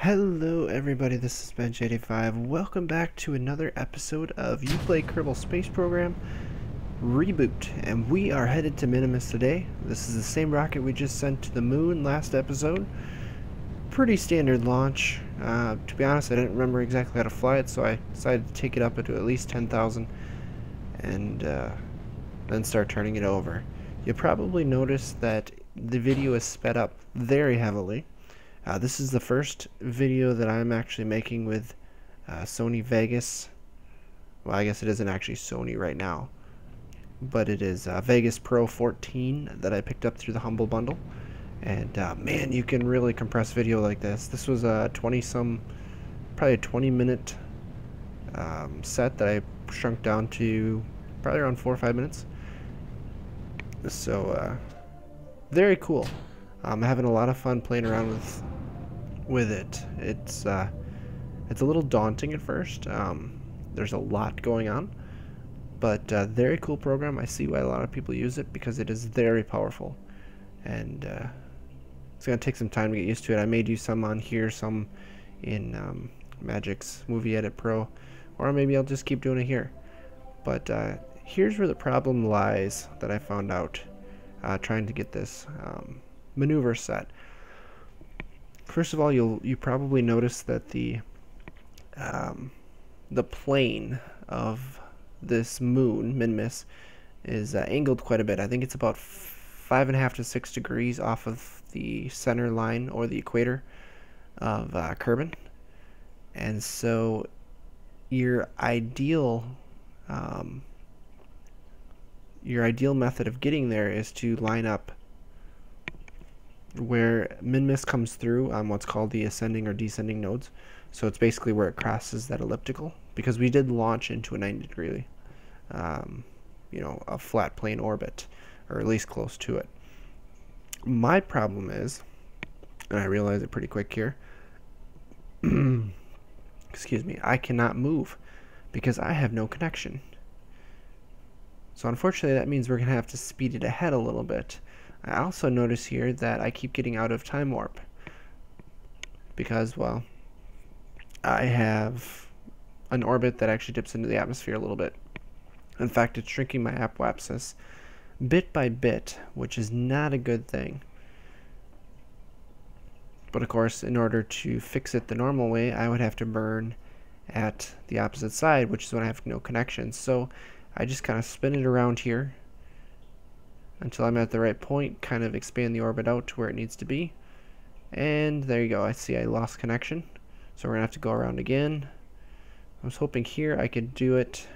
Hello everybody, this is Bench85. Welcome back to another episode of You Play Kerbal Space Program Reboot. And we are headed to Minmus today. This is the same rocket we just sent to the moon last episode. Pretty standard launch. To be honest, I didn't remember exactly how to fly it, so I decided to take it up into at least 10,000 and then start turning it over. You'll probably notice that the video is sped up very heavily. This is the first video that I'm actually making with Sony Vegas. Well, I guess it isn't actually Sony right now, but it is Vegas Pro 14 that I picked up through the Humble Bundle. And man, you can really compress video like this. This was a probably a 20-minute set that I shrunk down to probably around 4 or 5 minutes. So very cool. I'm having a lot of fun playing around with it. It's a little daunting at first. There's a lot going on, but very cool program. I see why a lot of people use it because it is very powerful, and it's gonna take some time to get used to it. I may do some on here, some in Magic's Movie Edit Pro, or maybe I'll just keep doing it here. But here's where the problem lies that I found out trying to get this maneuver set. First of all, you probably notice that the plane of this moon, Minmus, is angled quite a bit. I think it's about 5.5 to 6 degrees off of the center line or the equator of Kerbin, and so your ideal method of getting there is to line up where Minmus comes through on what's called the ascending or descending nodes. So it's basically where it crosses that elliptical, because we did launch into a 90-degree, a flat plane orbit, or at least close to it. My problem is, and I realize it pretty quick here, excuse me, I cannot move because I have no connection. So unfortunately that means we're going to have to speed it ahead a little bit. I also notice here that I keep getting out of time warp because, well, I have an orbit that actually dips into the atmosphere a little bit. In fact, it's shrinking my apoapsis bit by bit, which is not a good thing. But of course, in order to fix it the normal way, I would have to burn at the opposite side, which is when I have no connection. So I just kind of spin it around here until I'm at the right point, kind of expand the orbit out to where it needs to be. And there you go. I see I lost connection. So we're going to have to go around again. I was hoping here I could do it.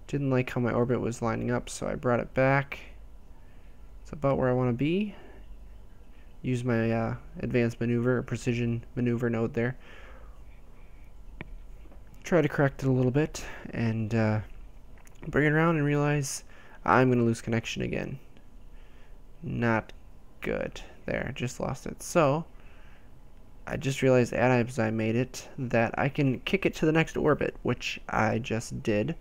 Didn't like how my orbit was lining up, so I brought it back. It's about where I want to be. Use my advanced maneuver, or precision maneuver node there. Try to correct it a little bit, and bring it around and realize I'm going to lose connection again. Not good. There, just lost it. So, I just realized as I made it that I can kick it to the next orbit, which I just did.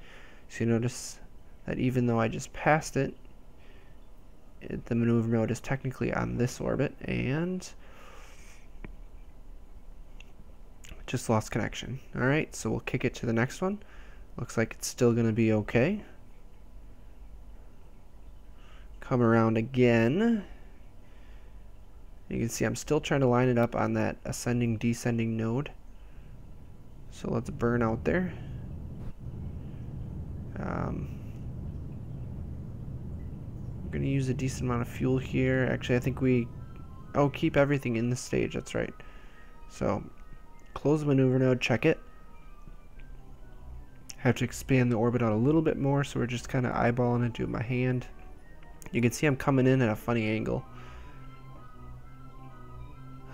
So you notice that even though I just passed it, the maneuver mode is technically on this orbit, and just lost connection. Alright, so we'll kick it to the next one. Looks like it's still going to be okay. Come around again. You can see I'm still trying to line it up on that ascending descending node. So let's burn out there. I'm going to use a decent amount of fuel here. Actually, I think keep everything in the stage. That's right. So close the maneuver node, check it. Have to expand the orbit out a little bit more, so we're just kind of eyeballing it with my hand. You can see I'm coming in at a funny angle.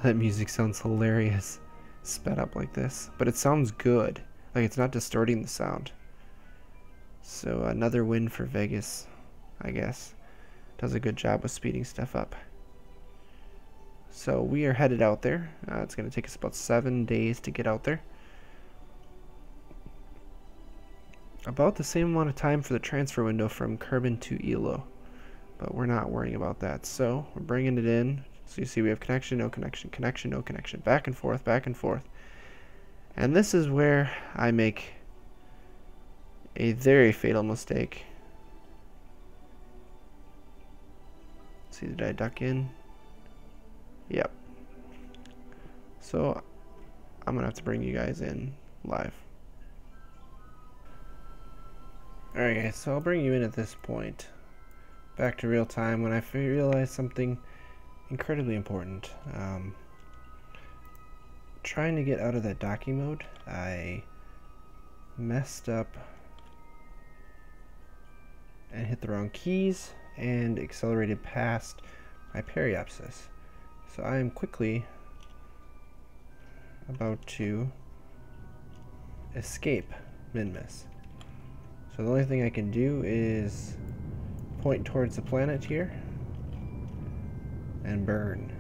That music sounds hilarious, sped up like this, but it sounds good. Like it's not distorting the sound. So another win for Vegas, I guess. Does a good job with speeding stuff up. So we are headed out there. It's going to take us about 7 days to get out there. About the same amount of time for the transfer window from Kerbin to Elo. But we're not worrying about that. So we're bringing it in So you see we have connection, no connection, connection, no connection, back and forth, back and forth. And this is where I make a very fatal mistake. Let's see, did I duck in? Yep. So I'm gonna have to bring you guys in live. Alright guys, so I'll bring you in at this point. Back to real time when I realized something incredibly important. Trying to get out of that docking mode, I messed up and hit the wrong keys and accelerated past my periapsis. So I am quickly about to escape Minmus. So the only thing I can do is point towards the planet here and burn.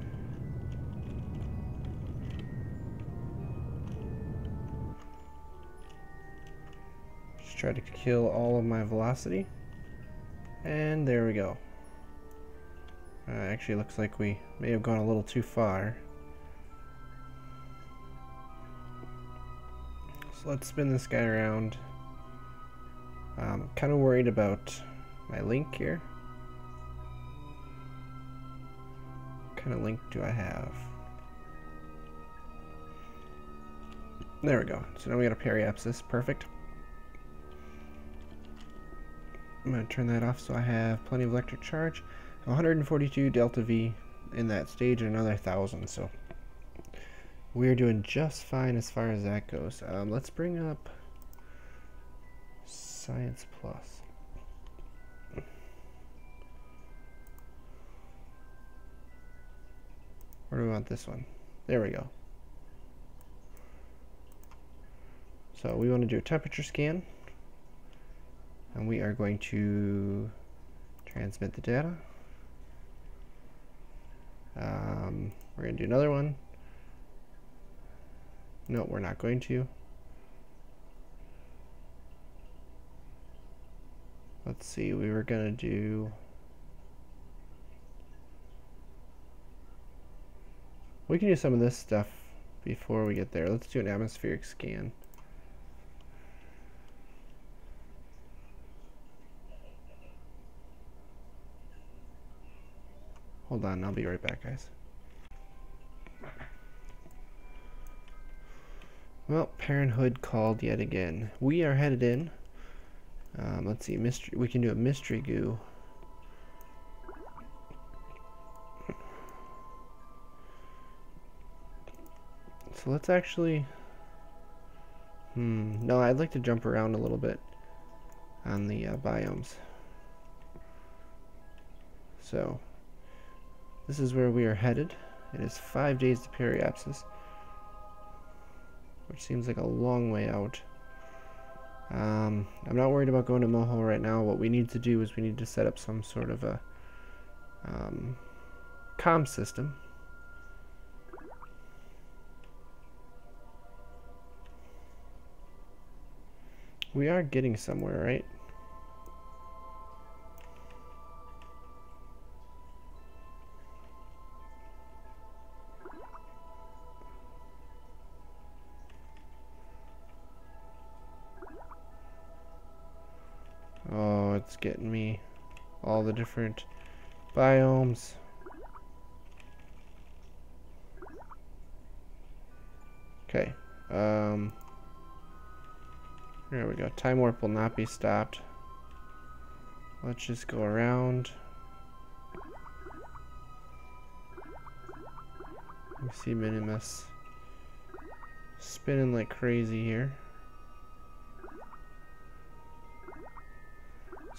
Just try to kill all of my velocity. And there we go. Actually looks like we may have gone a little too far. So let's spin this guy around. I'm kind of worried about my link here. What kind of link do I have? There we go. So now we got a periapsis. Perfect. I'm going to turn that off so I have plenty of electric charge. 142 delta V in that stage and another 1,000. So we're doing just fine as far as that goes. Let's bring up Science Plus. Where do we want this one? There we go. So we want to do a temperature scan. And we are going to transmit the data. We're going to do another one. No, we're not going to. Let's see, we were going to do... We can do some of this stuff before we get there. Let's do an atmospheric scan. Hold on, I'll be right back, guys. Well, Parenthood called yet again. We are headed in. Let's see, mystery. We can do a mystery goo. So let's actually. No, I'd like to jump around a little bit on the biomes. So this is where we are headed. It is 5 days to periapsis, which seems like a long way out. I'm not worried about going to Moho right now. What we need to do is we need to set up some sort of a comm system. We are getting somewhere, right? Oh, it's getting me all the different biomes. Okay. There we go. Time warp will not be stopped. Let's just go around. You see Minmus spinning like crazy here.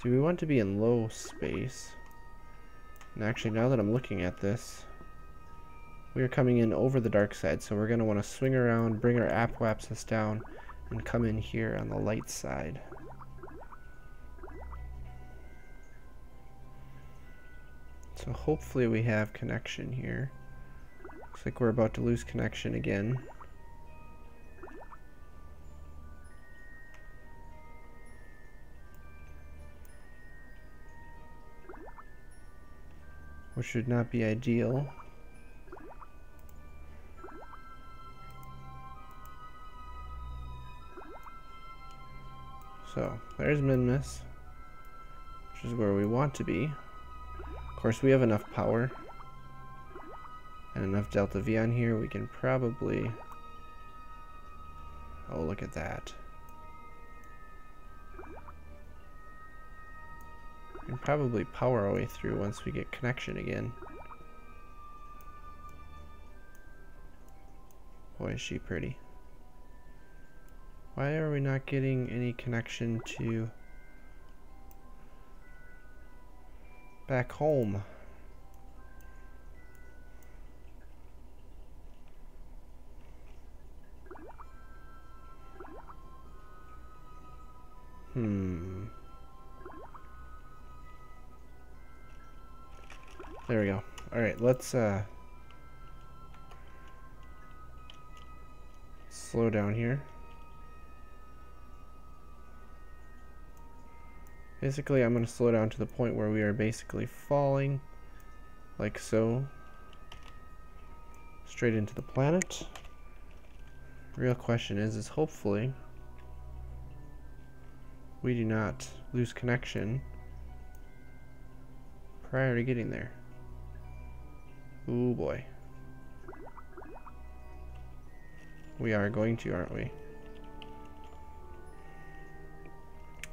See, we want to be in low space. And actually, now that I'm looking at this, we are coming in over the dark side, so we're going to want to swing around, bring our apoapsis down, and come in here on the light side. So hopefully we have connection here. Looks like we're about to lose connection again. Which should not be ideal. So there's Minmus, which is where we want to be. Of course, we have enough power and enough delta V on here. We can probably, oh, look at that. We can probably power our way through once we get connection again. Boy, is she pretty. Why are we not getting any connection to back home? There we go. Alright, let's slow down here. Basically, I'm going to slow down to the point where we are basically falling, like so, straight into the planet. Real question is hopefully we do not lose connection prior to getting there. Oh boy. We are going to, aren't we?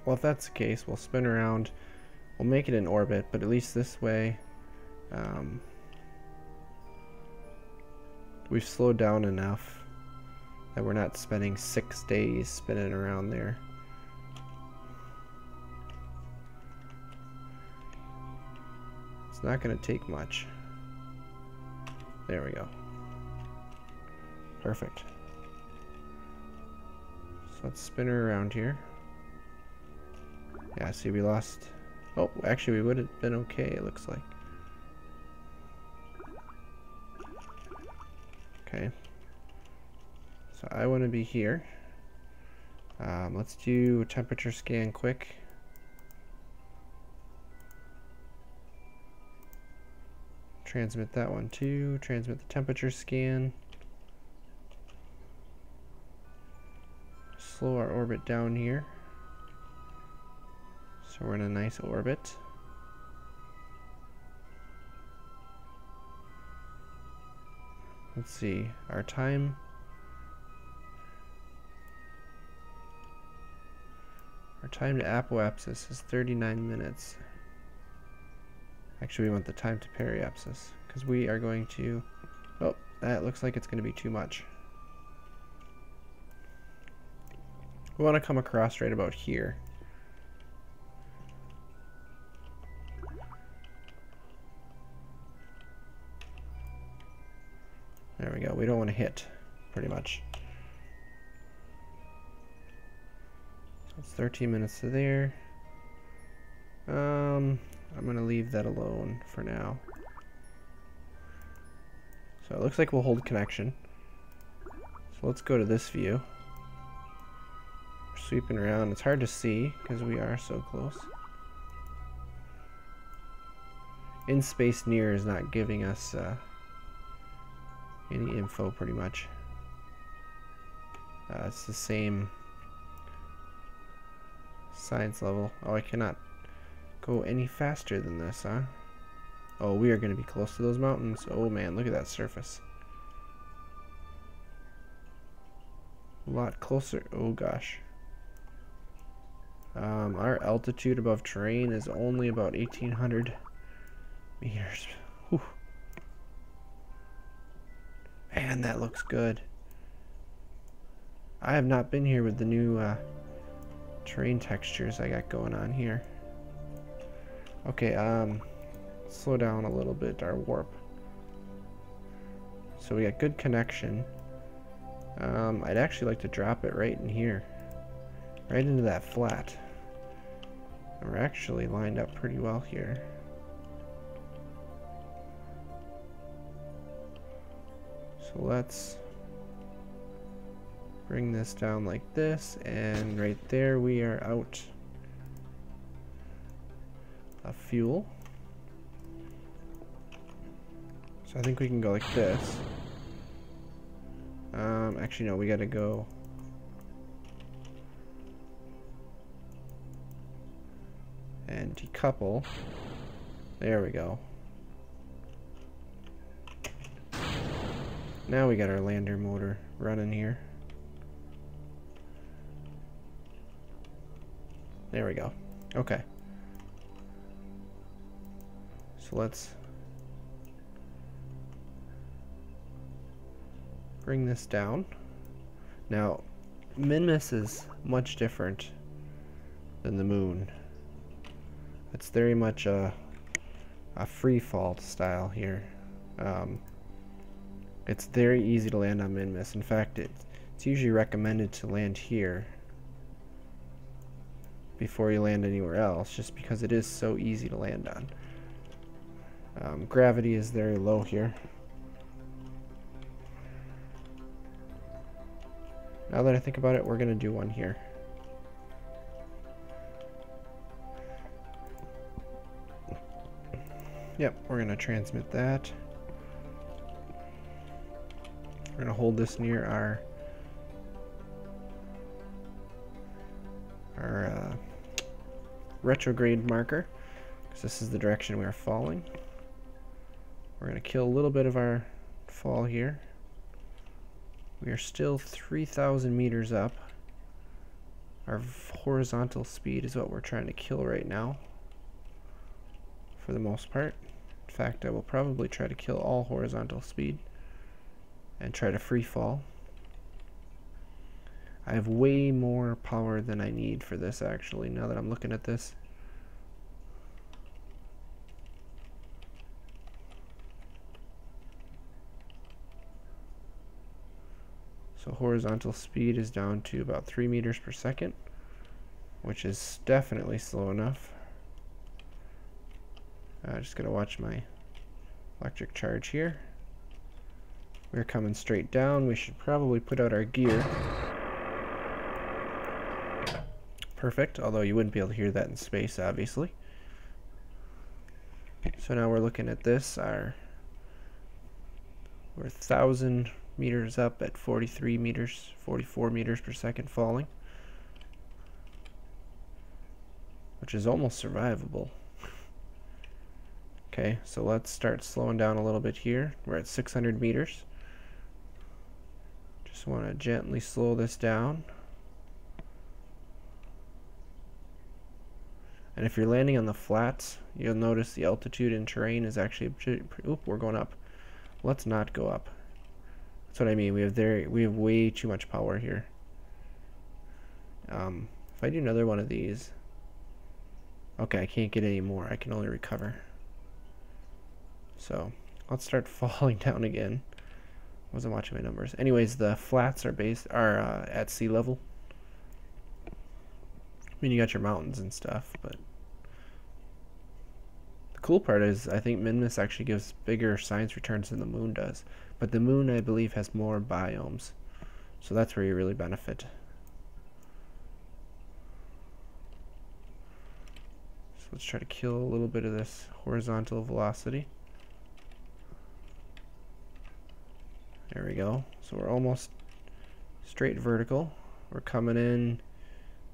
Well, if that's the case, we'll spin around. We'll make it in orbit, but at least this way, we've slowed down enough that we're not spending 6 days spinning around there. It's not going to take much. There we go. Perfect. So let's spin her around here. Yeah, see, we lost. Oh, actually, we would have been okay, it looks like. Okay. So I want to be here. Let's do a temperature scan quick. Transmit that one too. Transmit the temperature scan. Slow our orbit down here. So we're in a nice orbit. Let's see, our time. Our time to apoapsis is 39 minutes. Actually, we want the time to periapsis because we are going to. Oh, that looks like it's going to be too much. We want to come across right about here. There we go. We don't want to hit, pretty much. So it's 13 minutes to there. I'm going to leave that alone for now. So it looks like we'll hold connection. So let's go to this view. We're sweeping around. It's hard to see because we are so close. In space near is not giving us any info pretty much. It's the same science level. Oh, I cannot go any faster than this, huh? Oh, we are going to be close to those mountains. Oh man, look at that surface. A lot closer. Oh gosh. Our altitude above terrain is only about 1,800 meters. Whew. Man, that looks good. I have not been here with the new terrain textures I got going on here. Okay, slow down a little bit our warp. So we got good connection. I'd actually like to drop it right in here. Right into that flat. And we're actually lined up pretty well here. So let's bring this down like this, and right there we are out of fuel. So I think we can go like this. Actually no, we gotta go and decouple. There we go. Now we got our lander motor running here. There we go. Okay. So let's bring this down. Now, Minmus is much different than the moon. It's very much a free fall style here. It's very easy to land on Minmus. In fact, it's usually recommended to land here before you land anywhere else, just because it is so easy to land on. Gravity is very low here. Now that I think about it, we're going to do one here. Yep, we're going to transmit that. We're going to hold this near our retrograde marker, because this is the direction we are falling. We're going to kill a little bit of our fall here. We are still 3,000 meters up. Our horizontal speed is what we're trying to kill right now, for the most part. In fact, I will probably try to kill all horizontal speed and try to free fall. I have way more power than I need for this, actually, now that I'm looking at this. So horizontal speed is down to about 3 meters per second, which is definitely slow enough. I just gotta watch my electric charge here. We're coming straight down. We should probably put out our gear. Perfect, although you wouldn't be able to hear that in space, obviously. So now we're looking at this. We're 1,000 meters up at 43 meters, 44 meters per second falling, which is almost survivable. Okay, so let's start slowing down a little bit here. We're at 600 meters. Just want to gently slow this down. And if you're landing on the flats, you'll notice the altitude and terrain is actually oop, we're going up. Let's not go up. That's what I mean. We have way too much power here. If I do another one of these, okay, I can't get any more. I can only recover. So let's start falling down again. Wasn't watching my numbers. Anyways, the flats are at sea level. I mean, you got your mountains and stuff, but the cool part is I think Minmus actually gives bigger science returns than the moon does. But the moon, I believe, has more biomes, so that's where you really benefit. So let's try to kill a little bit of this horizontal velocity. There we go. So we're almost straight vertical. We're coming in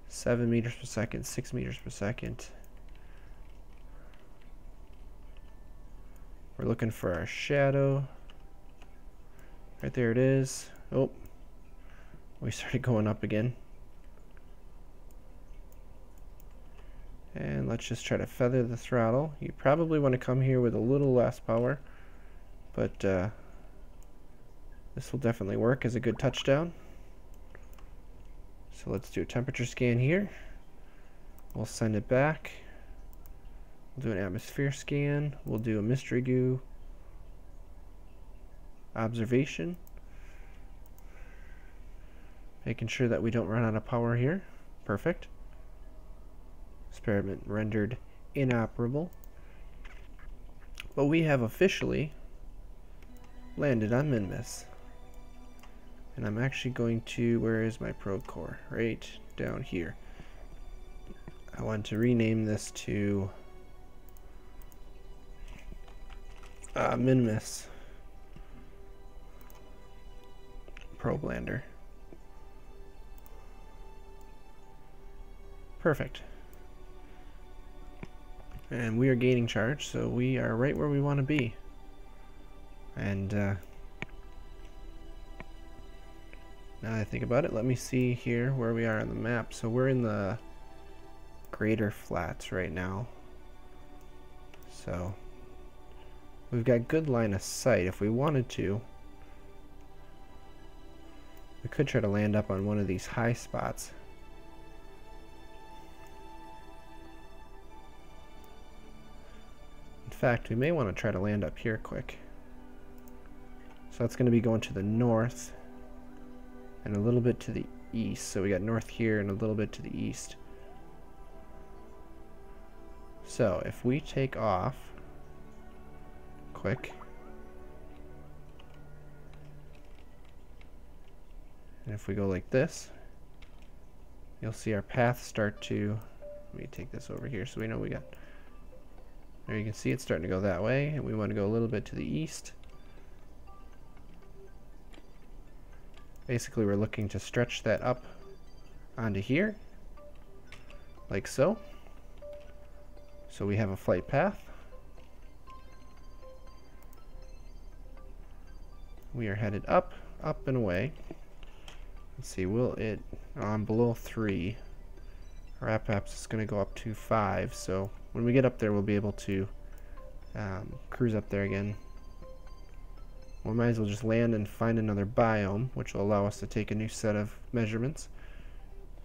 7 meters per second, 6 meters per second. We're looking for our shadow. Right there it is. Oh, we started going up again. And let's just try to feather the throttle. You probably want to come here with a little less power, but this will definitely work as a good touchdown. So let's do a temperature scan here. We'll send it back. We'll do an atmosphere scan. We'll do a mystery goo observation. Making sure that we don't run out of power here. Perfect. Experiment rendered inoperable. But we have officially landed on Minmus. And I'm actually going to, where is my probe core? Right down here. I want to rename this to Minmus probe lander. And we are gaining charge, so we are right where we want to be. And now that I think about it, let me see here where we are on the map. So we're in the Greater Flats right now. So we've got good line of sight. If we wanted to, we could try to land up on one of these high spots. In fact, we may want to try to land up here quick. So that's going to be going to the north and a little bit to the east. So we got north here and a little bit to the east. So if we take off quick, and if we go like this, you'll see our path start to, let me take this over here so we know we got, there you can see it's starting to go that way, and we want to go a little bit to the east. Basically we're looking to stretch that up onto here, like so. So we have a flight path. We are headed up, up and away. Let's see, will it, I'm below 3. Our app-apps is going to go up to 5, so when we get up there we'll be able to cruise up there again. We might as well just land and find another biome, which will allow us to take a new set of measurements.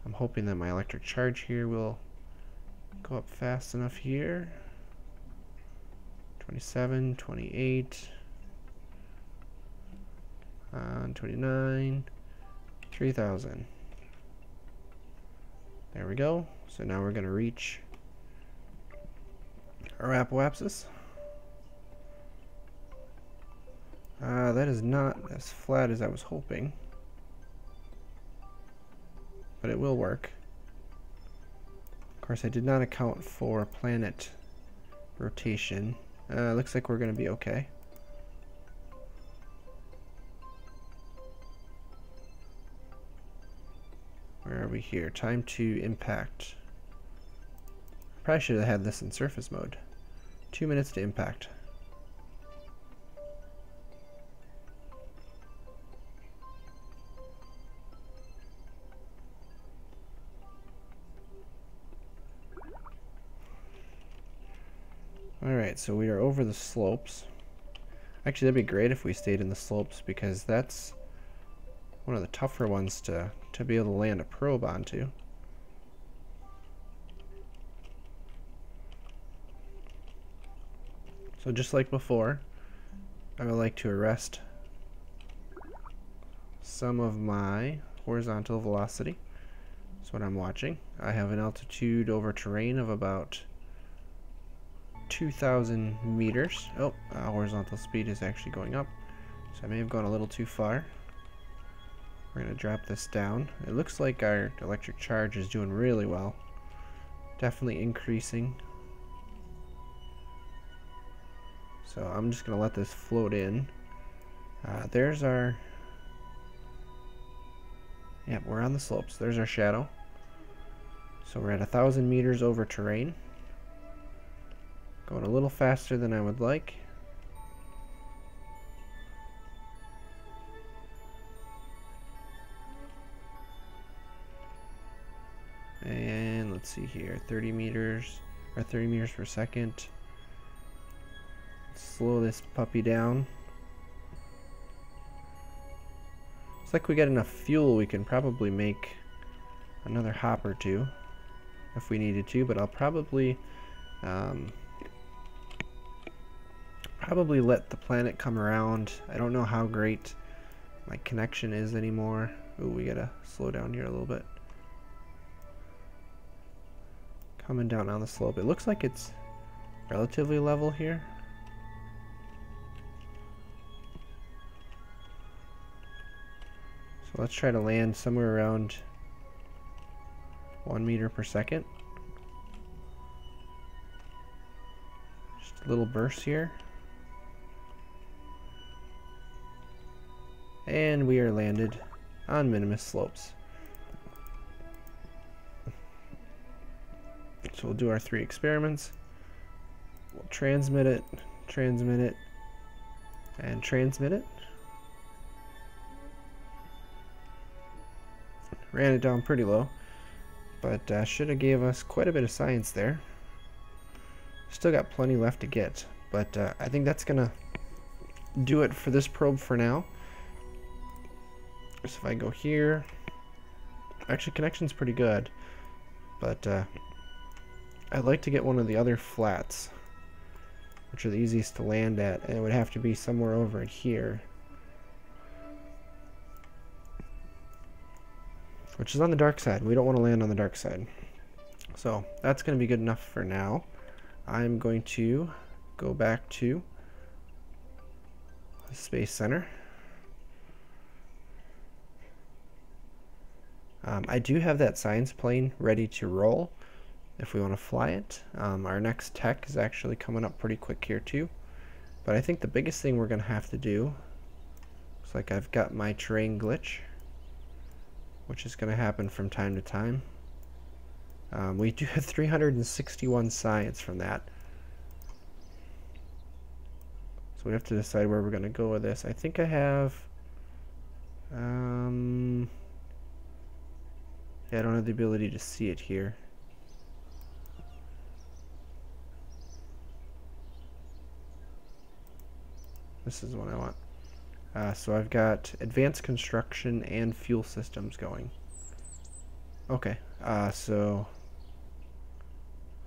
I'm hoping that my electric charge here will go up fast enough here. 27, 28, 29, 3,000. There we go. So now we're going to reach our apoapsis. That is not as flat as I was hoping, but it will work. Of course, I did not account for planet rotation. Looks like we're going to be okay. Where are we here? Time to impact. Probably should have had this in surface mode. 2 minutes to impact. Alright, so we are over the slopes. Actually, that'd be great if we stayed in the slopes, because that's one of the tougher ones to be able to land a probe onto. So just like before, I would like to arrest some of my horizontal velocity. That's what I'm watching. I have an altitude over terrain of about 2,000 meters. Oh, horizontal speed is actually going up, so I may have gone a little too far. We're going to drop this down. It looks like our electric charge is doing really well. Definitely increasing. So I'm just going to let this float in. There's our... Yep, we're on the slopes. There's our shadow. So we're at 1,000 meters over terrain. Going a little faster than I would like. And let's see here, 30 meters or 30 meters per second. Slow this puppy down. Looks like we got enough fuel. We can probably make another hop or two if we needed to, but I'll probably let the planet come around. I don't know how great my connection is anymore. Ooh, we gotta slow down here a little bit. Coming down on the slope. It looks like it's relatively level here. So let's try to land somewhere around 1 meter per second. Just a little burst here. And we are landed on Minmus slopes. So we'll do our 3 experiments. we'll transmit it, and transmit it. Ran it down pretty low, but should have gave us quite a bit of science there. Still got plenty left to get, but I think that's gonna do it for this probe for now. So if I go here, actually connection's pretty good, but I'd like to get one of the other flats, which are the easiest to land at, and it would have to be somewhere over in here, which is on the dark side. We don't want to land on the dark side. So that's going to be good enough for now. I'm going to go back to the Space Center. I do have that science plane ready to roll if we want to fly it. Our next tech is actually coming up pretty quick here too. But I think the biggest thing we're going to have to do, looks like I've got my terrain glitch, which is going to happen from time to time. We do have 361 science from that. So we have to decide where we're going to go with this. I think I have... yeah, I don't have the ability to see it here. This is the one I want. So I've got advanced construction and fuel systems going. Okay, so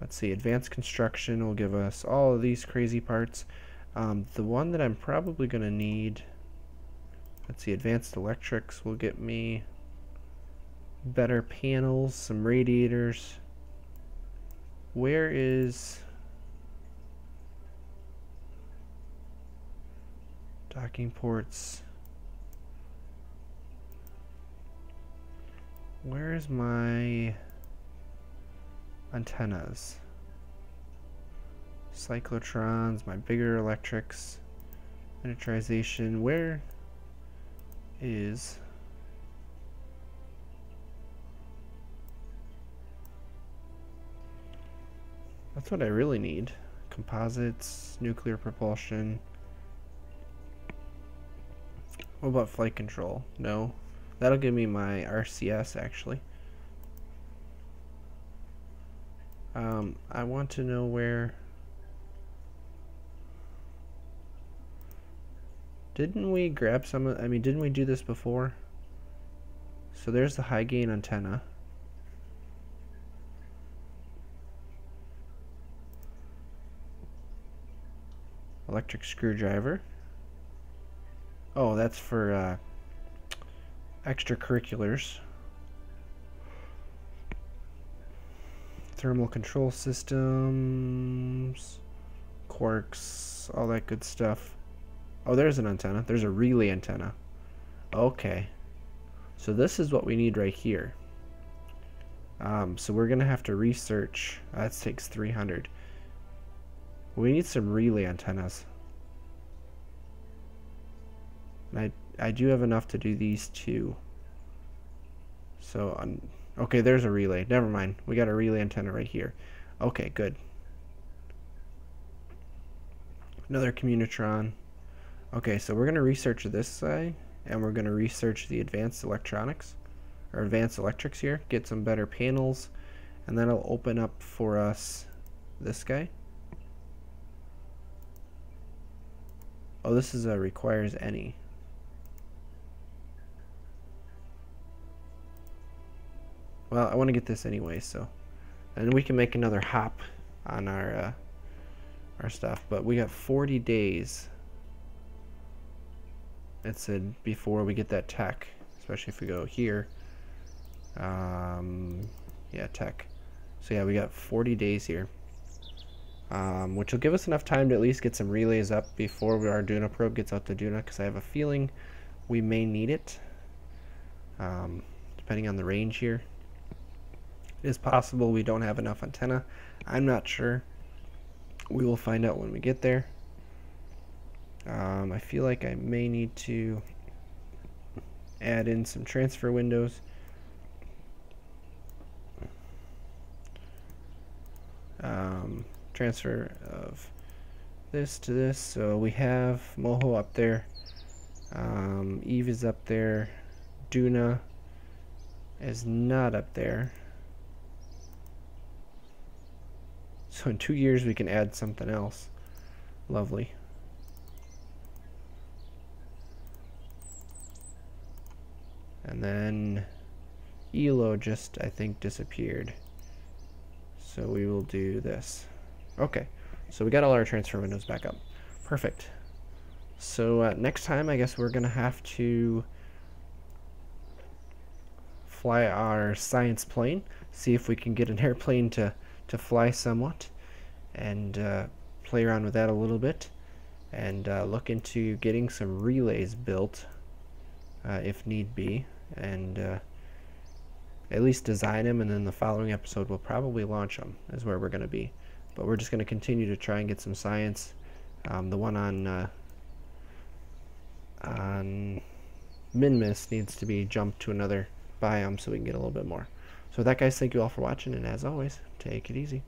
let's see. Advanced construction will give us all of these crazy parts. The one that I'm probably going to need, let's see, advanced electrics will get me better panels, some radiators. Where is docking ports? Where is my antennas? Cyclotrons, my bigger electrics, miniaturization. Where is that's what I really need. Composites, nuclear propulsion. What about flight control? No. That'll give me my RCS actually. I want to know where... Didn't we grab some of... I mean, didn't we do this before? So there's the high gain antenna. Electric screwdriver. Oh, that's for extracurriculars. Thermal control systems, quarks, all that good stuff. Oh, there's an antenna. There's a relay antenna. Okay. So this is what we need right here. So we're going to have to research. That takes 300. We need some relay antennas. And I do have enough to do these two. So, okay, there's a relay. Never mind. We got a relay antenna right here. Okay, good. Another communitron. Okay, so we're going to research this side, and we're going to research the advanced electronics, or advanced electrics here, get some better panels, and that'll open up for us this guy. Oh, this is a requires any. Well, I want to get this anyway, so, and we can make another hop on our stuff. But we got 40 days. It said before we get that tech, especially if we go here. Yeah, tech. So yeah, we got 40 days here, which will give us enough time to at least get some relays up before our Duna probe gets out to Duna, because I have a feeling we may need it, depending on the range here. It is possible we don't have enough antenna. I'm not sure. We will find out when we get there. I feel like I may need to add in some transfer windows. Transfer of this to this. So we have Moho up there. Eve is up there. Duna is not up there. So in 2 years we can add something else. Lovely. And then Elo just, I think, disappeared. So we will do this. Okay, so we got all our transfer windows back up. Perfect. So next time I guess we're gonna have to fly our science plane, see if we can get an airplane to fly somewhat, and play around with that a little bit, and look into getting some relays built if need be, and at least design them, and then the following episode we'll probably launch them, is where we're going to be. But we're just going to continue to try and get some science. The one on Minmus needs to be jumped to another biome so we can get a little bit more. So with that, guys, thank you all for watching, and as always, take it easy.